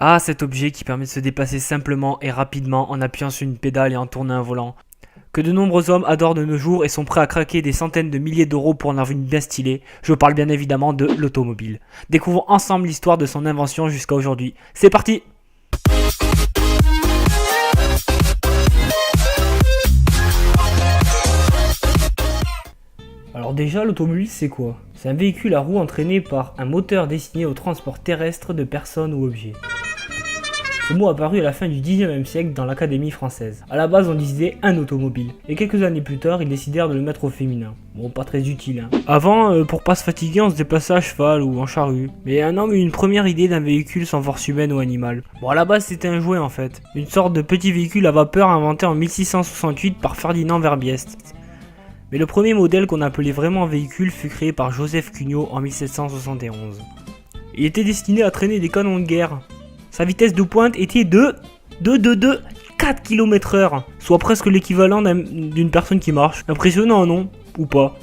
Ah, cet objet qui permet de se déplacer simplement et rapidement en appuyant sur une pédale et en tournant un volant. Que de nombreux hommes adorent de nos jours et sont prêts à craquer des centaines de milliers d'euros pour en avoir une bien stylée. Je parle bien évidemment de l'automobile. Découvrons ensemble l'histoire de son invention jusqu'à aujourd'hui. C'est parti! Alors déjà, l'automobile c'est quoi? C'est un véhicule à roues entraîné par un moteur destiné au transport terrestre de personnes ou objets. Ce mot apparu à la fin du 19e siècle dans l'Académie française. A la base on disait un automobile, et quelques années plus tard ils décidèrent de le mettre au féminin. Bon, pas très utile hein. Avant, pour pas se fatiguer, on se déplaçait à cheval ou en charrue. Mais un homme eut une première idée d'un véhicule sans force humaine ou animale. Bon, à la base c'était un jouet en fait. Une sorte de petit véhicule à vapeur inventé en 1668 par Ferdinand Verbiest. Mais le premier modèle qu'on appelait vraiment véhicule fut créé par Joseph Cugnot en 1771. Il était destiné à traîner des canons de guerre. Sa vitesse de pointe était de 4 km/h, soit presque l'équivalent d'une personne qui marche. Impressionnant, non? Ou pas?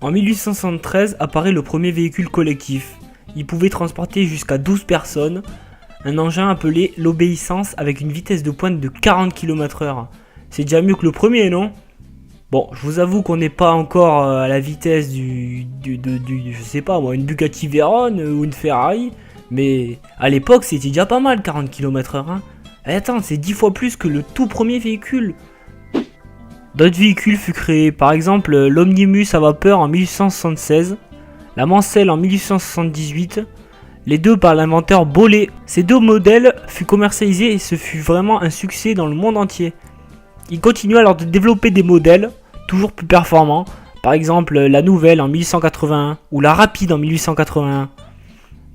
En 1873 apparaît le premier véhicule collectif. Il pouvait transporter jusqu'à 12 personnes, un engin appelé l'Obéissance avec une vitesse de pointe de 40 km/h. C'est déjà mieux que le premier, non? Bon, je vous avoue qu'on n'est pas encore à la vitesse je sais pas moi, une Bugatti Veyron ou une Ferrari. Mais à l'époque, c'était déjà pas mal, 40 km/h. Hein. Et attends, c'est 10 fois plus que le tout premier véhicule. D'autres véhicules furent créés, par exemple l'Omnibus à vapeur en 1876, la Mancelle en 1878, les deux par l'inventeur Bollée. Ces deux modèles furent commercialisés et ce fut vraiment un succès dans le monde entier. Ils continuent alors de développer des modèles toujours plus performants, par exemple la Nouvelle en 1881 ou la Rapide en 1881.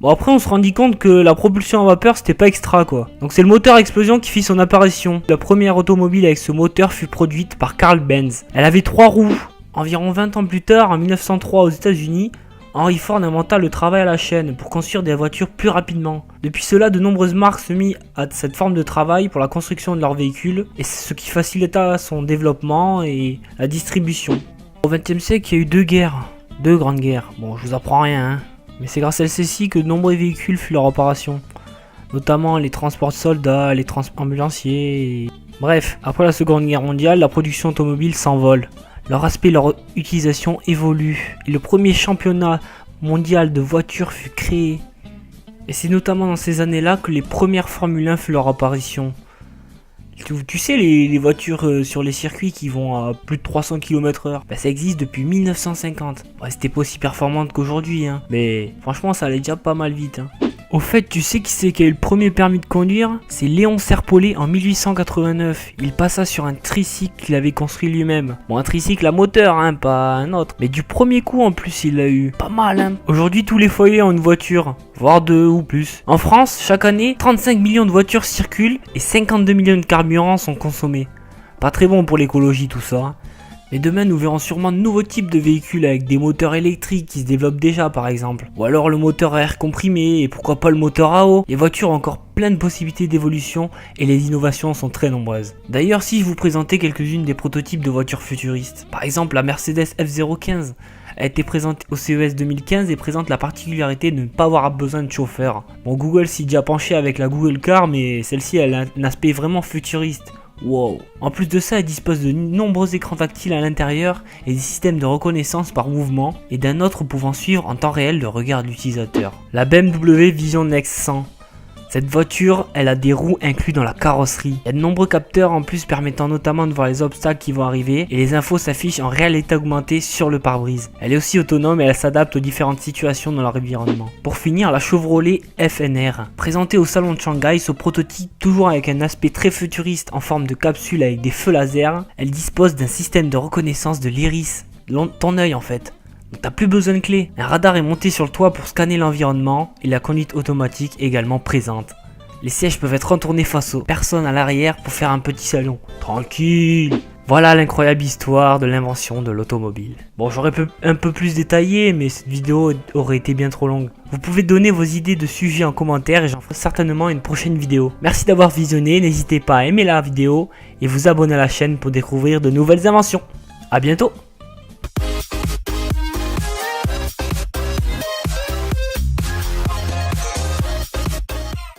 Bon après on se rendit compte que la propulsion à vapeur c'était pas extra quoi. Donc c'est le moteur à explosion qui fit son apparition. La première automobile avec ce moteur fut produite par Carl Benz. Elle avait 3 roues. Environ 20 ans plus tard, en 1903 aux États-Unis, Henry Ford inventa le travail à la chaîne pour construire des voitures plus rapidement. Depuis cela, de nombreuses marques se mirent à cette forme de travail pour la construction de leurs véhicules, et c'est ce qui facilita son développement et la distribution. Au XXe siècle, il y a eu deux grandes guerres. Bon, je vous apprends rien, hein. Mais c'est grâce à celle-ci que de nombreux véhicules furent leur apparition, notamment les transports de soldats, les ambulanciers. Bref, après la Seconde Guerre mondiale, la production automobile s'envole. Leur aspect et leur utilisation évoluent, et le premier championnat mondial de voitures fut créé. Et c'est notamment dans ces années-là que les premières Formule 1 furent leur apparition. Tu sais, les voitures sur les circuits qui vont à plus de 300 km/h, ça existe depuis 1950. C'était pas aussi performante qu'aujourd'hui, hein. Mais franchement, ça allait déjà pas mal vite. Hein. Au fait, tu sais qui c'est qui a eu le premier permis de conduire? C'est Léon Serpollet en 1889. Il passa sur un tricycle qu'il avait construit lui-même. Bon, un tricycle à moteur, hein, pas un autre. Mais du premier coup en plus, il l'a eu. Pas mal, hein. Aujourd'hui, tous les foyers ont une voiture, voire 2 ou plus. En France, chaque année, 35 millions de voitures circulent et 52 millions de carburants sont consommés. Pas très bon pour l'écologie tout ça. Hein. Mais demain nous verrons sûrement de nouveaux types de véhicules avec des moteurs électriques qui se développent déjà par exemple. Ou alors le moteur à air comprimé et pourquoi pas le moteur à eau. Les voitures ont encore plein de possibilités d'évolution et les innovations sont très nombreuses. D'ailleurs si je vous présentais quelques-unes des prototypes de voitures futuristes. Par exemple la Mercedes F015 a été présentée au CES 2015 et présente la particularité de ne pas avoir besoin de chauffeur. Bon Google s'y est déjà penché avec la Google Car mais celle-ci elle a un aspect vraiment futuriste. Wow. En plus de ça, elle dispose de nombreux écrans tactiles à l'intérieur et des systèmes de reconnaissance par mouvement et d'un autre pouvant suivre en temps réel le regard de l'utilisateur. La BMW Vision Next 100. Cette voiture, elle a des roues inclus dans la carrosserie. Il y a de nombreux capteurs en plus permettant notamment de voir les obstacles qui vont arriver et les infos s'affichent en réalité augmentée sur le pare-brise. Elle est aussi autonome et elle s'adapte aux différentes situations dans leur environnement. Pour finir, la Chevrolet FNR. Présentée au salon de Shanghai, ce prototype, toujours avec un aspect très futuriste en forme de capsule avec des feux laser, elle dispose d'un système de reconnaissance de l'iris, ton œil en fait. Donc t'as plus besoin de clé. Un radar est monté sur le toit pour scanner l'environnement et la conduite automatique également présente. Les sièges peuvent être retournés face aux personnes à l'arrière pour faire un petit salon. Tranquille. Voilà l'incroyable histoire de l'invention de l'automobile. Bon, j'aurais un peu plus détaillé, mais cette vidéo aurait été bien trop longue. Vous pouvez donner vos idées de sujets en commentaire et j'en ferai certainement une prochaine vidéo. Merci d'avoir visionné, n'hésitez pas à aimer la vidéo et vous abonner à la chaîne pour découvrir de nouvelles inventions. A bientôt.